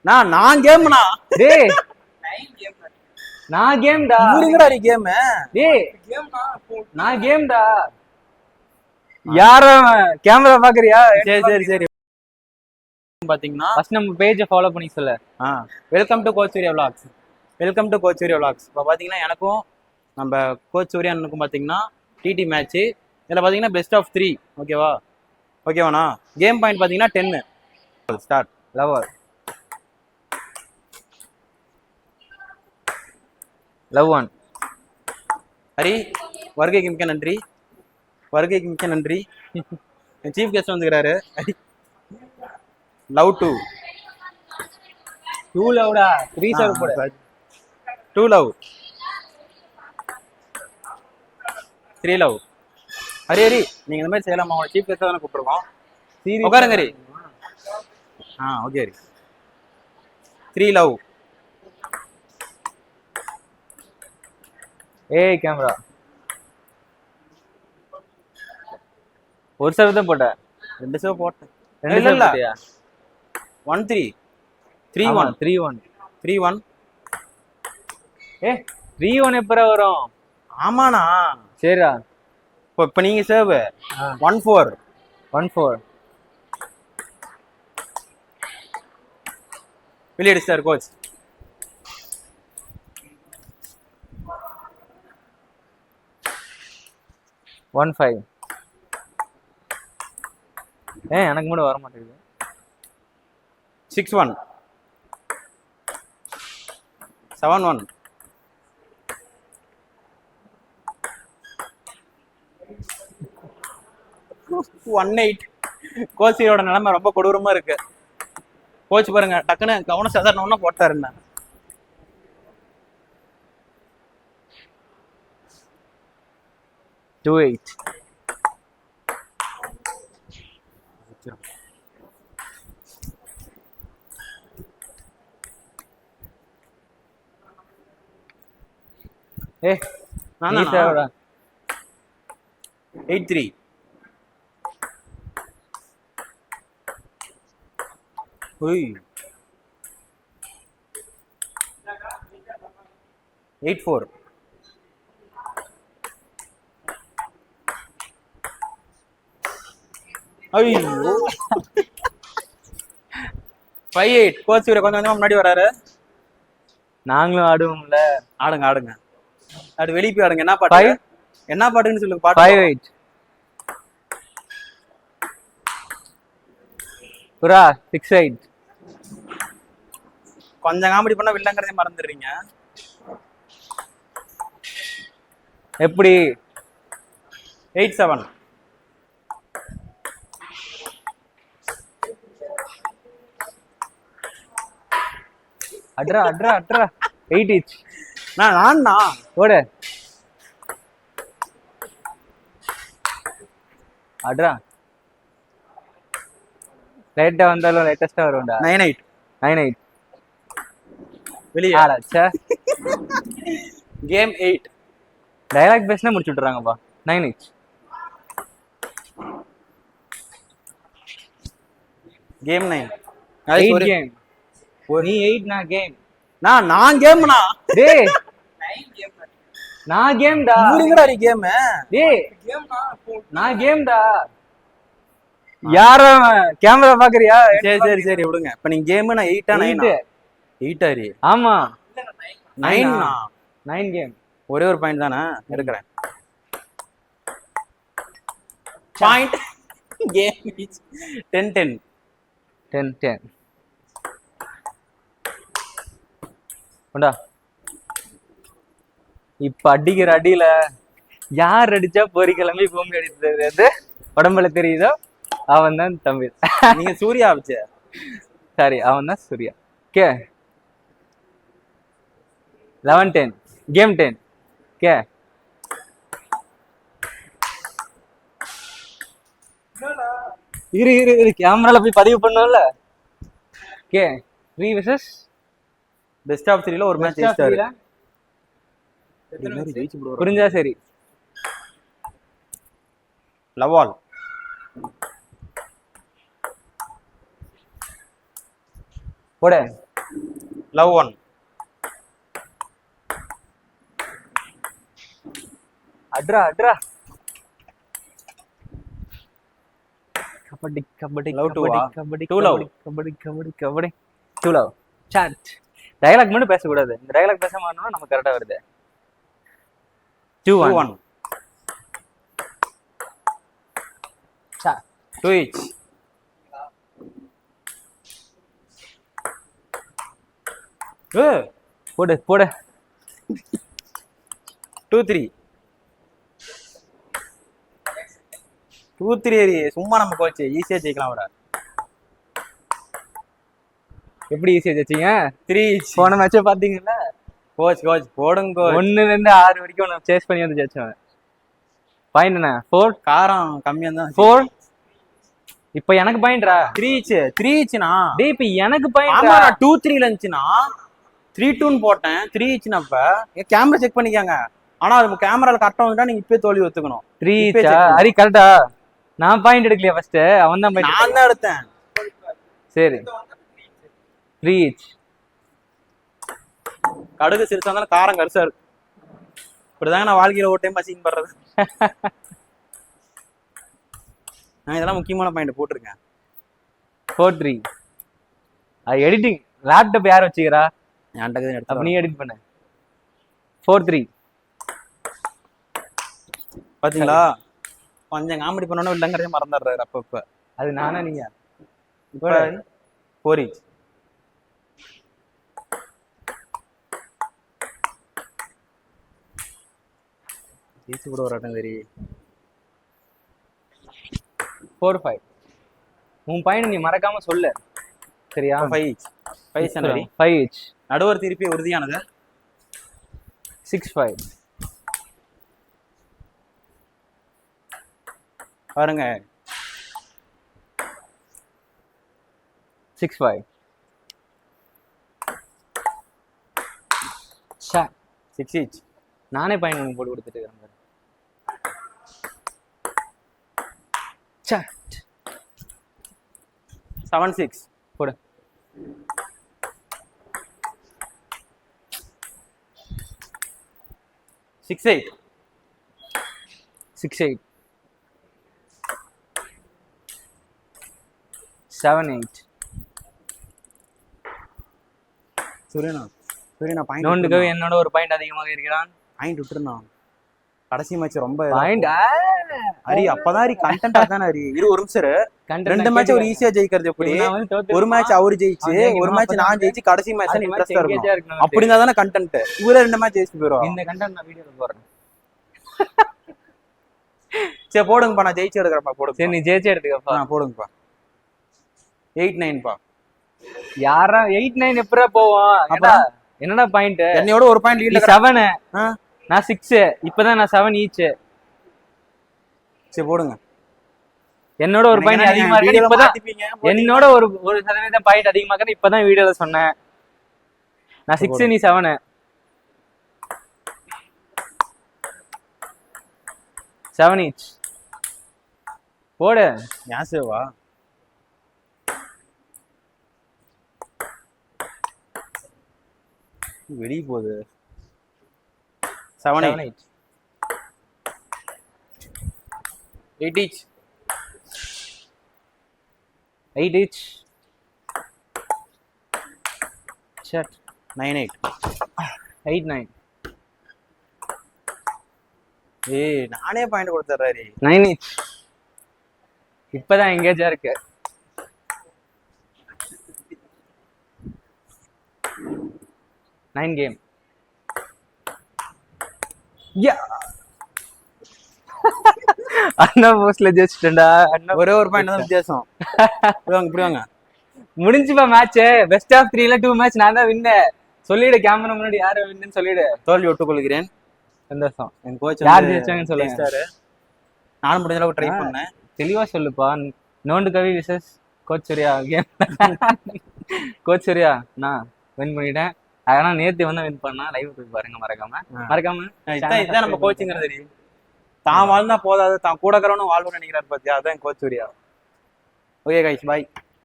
நான் கேம்னா டேய் நான் கேம்டா. இவருங்கடா நீ கேம். டேய் நான் கேம்டா. யார கேமரா பாக்குறியா? சரி சரி சரி. பாத்தீங்கன்னா ஃபர்ஸ்ட் நம்ம பேஜை ஃபாலோ பண்ணி சொல்லு. Welcome to coach Surya vlogs. Welcome to coach Surya vlogs. இப்போ பார்த்தீங்கன்னா எனக்கும் நம்ம கோச் சூர்யானுக்கும் பார்த்தீங்கன்னா டிடி மேட்ச்சு. இதில் பார்த்தீங்கன்னா பெஸ்ட் ஆஃப் 3. ஓகேவா? ஓகேவாண்ணா? கேம் பாயிண்ட் பார்த்தீங்கன்னா 10. ஸ்டார்ட். Love one. ஹரி, வருகைக்கு மிக்க நன்றி. வருகைக்கு மிக்க நன்றி. சீஃப் கெஸ்ட் வந்துக்கிறாரு. லவ் 2. 2 லவ்டா. 3 சர்வ் போடு. 2 லவ். 3 லவ். ஹரி ஹரி, நீங்க இந்த மாதிரி செய்யலாமா? உங்களை சீஃப் கெஸ்ட் தானே கூப்பிட்டுருக்கோம். உட்காருங்க ஹரி. ஓகே ஹரி. 3 லவ். ஏய் கேமரா. ஒரு சர்வ் தான் போட்ட. 2 சர்வ் போட்டேன். இல்ல இல்ல 1 3 3 1 3 1 3 1. ஏ 3 1 எப்பற வரும்? ஆமாண்ணா. சரிடா. இப்போ நீங்க சர்வ் 1 4 1 4. வெளியேடு சார் கோச். ஒன் 5. எனக்கு மட்டும் வர மாட்டேங்குது. 6 1 7 1 1 8. கோச்சியோட நிலைமை ரொம்ப கொடூரமா இருக்கு. கோச் பாருங்க, டக்குன்னு கவனம் சாதாரண போட்டாருன்னா. 2 8. நீ சேவடா. 8 3. ஓய் 8 4. ஐயோ 5 8. கோச் கொஞ்சம் கொஞ்சமா முன்னாடி வராரு. நாங்களும் ஆடுவோம்ல. ஆடுங்க ஆடுங்க. அது வெளியே போய் ஆடுங்க. என்ன பாட்டு? என்ன பாட்டுன்னு சொல்லுங்க. பாட்டு 5 8. புரா 6 8. கொஞ்சம் காமெடி பண்ணா வில்லங்கிறதே மறந்துடுறீங்க. எப்படி? 8 7. அட்ரா அட்ரா அட்ரா 8 each. நான்னா ஓடு. அட்ரா. லைட்டா வந்தாலும் லேட்டஸ்டா வரும்டா. 9 8. 9 8. வெளியே ஆடாச்சே. கேம் 8. டயலாக் பேசினா முடிச்சு விட்டுறாங்கப்பா. 9 each. கேம் 9. 8 கேம். நீ 8 நான் கேம். நான் கேம்னா. டேய் நான் கேம்டா. இவருங்கடா நீ கேம். டேய் நான் கேம்டா. யார கேமரா பாக்குறியா? சரி சரி சரி விடுங்க. இப்ப நீங்க கேம் நான் 8 9 8 ஆரி. ஆமா 9 9 கேம். ஒரே ஒரு பாயிண்ட் தானே எடுக்கிறேன். Point game 10 10 10 10. கொண்டா. இப்ப அடிக்கிற அடியில யார் அடிச்சா பொறி கிளம்பி பூமி அடித்தது உடம்புல தெரியுதோ அவன் தான் தம்பி. நீங்க சூர்யா ஆச்சு. சாரி அவன் தான் சூர்யா. கே 11 10. கேம் 10. கே இரு இரு இரு கேமரால போய் பதிவு பண்ணோம்ல. கே 3 vs பெஸ்ட் ஆஃப் 3ல ஒரு மேட்ச் ஜெயிச்சாரு. புரிஞ்சா சரி. லவால் போட லவ் ஒன். அட்ரா அட்ரா. கபடி கபடி Love two கபடி ஆ? Kabaddi Two love. Kabaddi kabaddi kabaddi two love. சாட். டயலாக் மட்டும் பேசக்கூடாது. இந்த டயலாக் பேச மாட்டோம்னா நமக்கு கரெக்டா வருது. 2-1. 2-1. சாட். 2 each. போடு போடு. 2-3. 2-3 சும்மா நம்ம கோச் ஈஸியா ஜெயிக்கலாம் அவரை. எப்படி ஈஸியா ஜெயிச்சீங்க? 3 each. போன மேட்சே பாத்தீங்கல்ல. கோச் போடுங்க கோச். 1 ல இருந்து 6 வரைக்கும் நான் சேஸ் பண்ணி வந்து ஜெயிச்சேன். பாயிண்ட் என்ன? 4. காரம் கம்மியா தான். 4. இப்போ எனக்கு பாயிண்ட்ரா. 3 each னா டேய் இப்போ எனக்கு ஆமா பாயிண்ட்ரா. நான் 2-3 லஞ்சுனா 3-2 போட்டேன். 3 each அப்ப கேமரா செக் பண்ணிக்கங்க. ஆனா அது கேமரால கரெக்டா வந்துட்டா நீங்க இப்பவே தோல்வி ஒத்துக்கணும். 3 இப்பயே each. check பண்ணு. ஹரி கரெக்டா? நான் பாயிண்ட் எடுக்கலையா ஃபர்ஸ்ட்? அவன் தான் பாயிண்ட். நான் தான் எடுத்தேன். சரி 3 each. கடுகு சிரிச்சா இருந்தாலும் காரம் கரிசா இருக்கு. இப்படிதாங்க நான் வாழ்க்கையில ஒரு டைம் அசிங்க பண்றது. நான் இதெல்லாம் முக்கியமான பாயிண்ட் போட்டிருக்கேன். 4-3. அது எடிட்டிங் லேப்டாப் யார் வச்சுக்கிறா? என்கிட்ட அப்ப எடுத்து நீ எடிட் பண்ணு. 4-3. பாத்தீங்களா கொஞ்சம் காமெடி பண்ணோன்னு இல்லைங்கிறதே மறந்துடுறாரு அப்பப்ப. அது நானா நீங்க? இப்ப 4 each. ஜெயிச்சு கூட ஒரு ஆட்டம் சரி. 4-5. உன் பாயிண்ட் நீ மறக்காம சொல்லு. சரியா? 5 each. 5 சரி. 5 each. நடுவர் திருப்பி உறுதியானது. 6-5. பாருங்க 6-5. 6 each. நானே பாயிண்ட் உனக்கு போட்டு கொடுத்துட்டு இருக்கேன். சாட். 7-6. போடு. 6-8. 6-8. 7-8. சூரியனா பாயிண்ட் நோண்டுக்கவே என்னோட ஒரு பாயிண்ட் அதிகமாக இருக்கிறான். பாயிண்ட் விட்டுருந்தான். கடைசி மேட்ச் ரொம்ப பாயிண்ட் ஹரி அப்பதான் ஹரி கண்டென்ட் அதானே ஹரி. ஒரு நிமிஷம் இரு. 2 மேட்ச் ஒரு ஈஸியா ஜெயிக்கிறது எப்படி? ஒரு மேட்ச் அவரு ஜெயிச்சு ஒரு மேட்ச் நான் ஜெயிச்சு கடைசி மேட்ச் இன்ட்ரெஸ்டா இருக்கும். அப்படின்னா தானே கண்டென்ட். இவரே 2 மேட்ச் ஜெயிச்சு போயிடும். இந்த கண்டென்ட் நான் வீடியோல போடுறேன். சரி போடுங்கப்பா நான் ஜெயிச்சு எடுக்கிறப்பா போடுங்க. சரி நீ ஜெயிச்சு எடுத்துக்கப்பா. போடுங்கப்பா. 8-9 பா. யாரா 8-9 எப்பறா போவோம்? என்னடா பாயிண்ட்? என்னையோட ஒரு பாயிண்ட் லீட்ல 7. நான் 6. இப்பதான் நான் 7 each. சரி போடுங்க. என்னோட ஒரு பாயிண்ட் அதிகமா இருக்கு. இப்பதான் என்னோட ஒரு சதவீதம் பாயிண்ட் அதிகமா இருக்கு. இப்பதான் வீடியோல சொன்னேன். நான் 6 நீ 7. 7 each. போடு. யாசேவா வெளிய போகுது. 7-8. 8 each. 8 each. Shut. 9-8. 8-9. ஏய் நானே பாயிண்ட் கொடுத்துறாரு. 9 each. இப்பதான் எங்கேஜா இருக்கு. கேம். அண்ணா போஸ்ட்ல ஜெயிச்சிட்டேன்டா. ஒரே ஒரு பாயிண்ட் தான் வித்தியாசம். இப்படி வாங்க. முடிஞ்சுப்பா மேட்ச். பெஸ்ட் ஆஃப் 3ல 2 மேட்ச் நான் தான் வின்ன. சொல்லிடு கேமரா முன்னாடி யாரை வின்னு சொல்லிடு. தோல்வி ஒட்டுக்கொள்கிறேன். சந்தோஷம். என் கோச் யார் ஜெயிச்சாங்கன்னு சொல்லுங்க. நானும் முடிஞ்ச அளவுக்கு ட்ரை பண்ணேன். தெளிவா சொல்லுப்பா. நோண்டு Kavi versus coach Surya game. Coach Surya நான் வின் பண்ணிட்டேன். அதனால நேத்து வந்து வின் பண்ணா லைவ் போய் பாருங்க மறக்காம. இதான் நம்ம கோச்சிங்கிறது. தான் வாழ்ந்தா போதாது, தான் கூட இருக்கிறவனும் வாழ்வு நினைக்கிறாரு பாத்தியா. அதான் கோச் சூர்யா. ஓகே கைஸ் பாய்.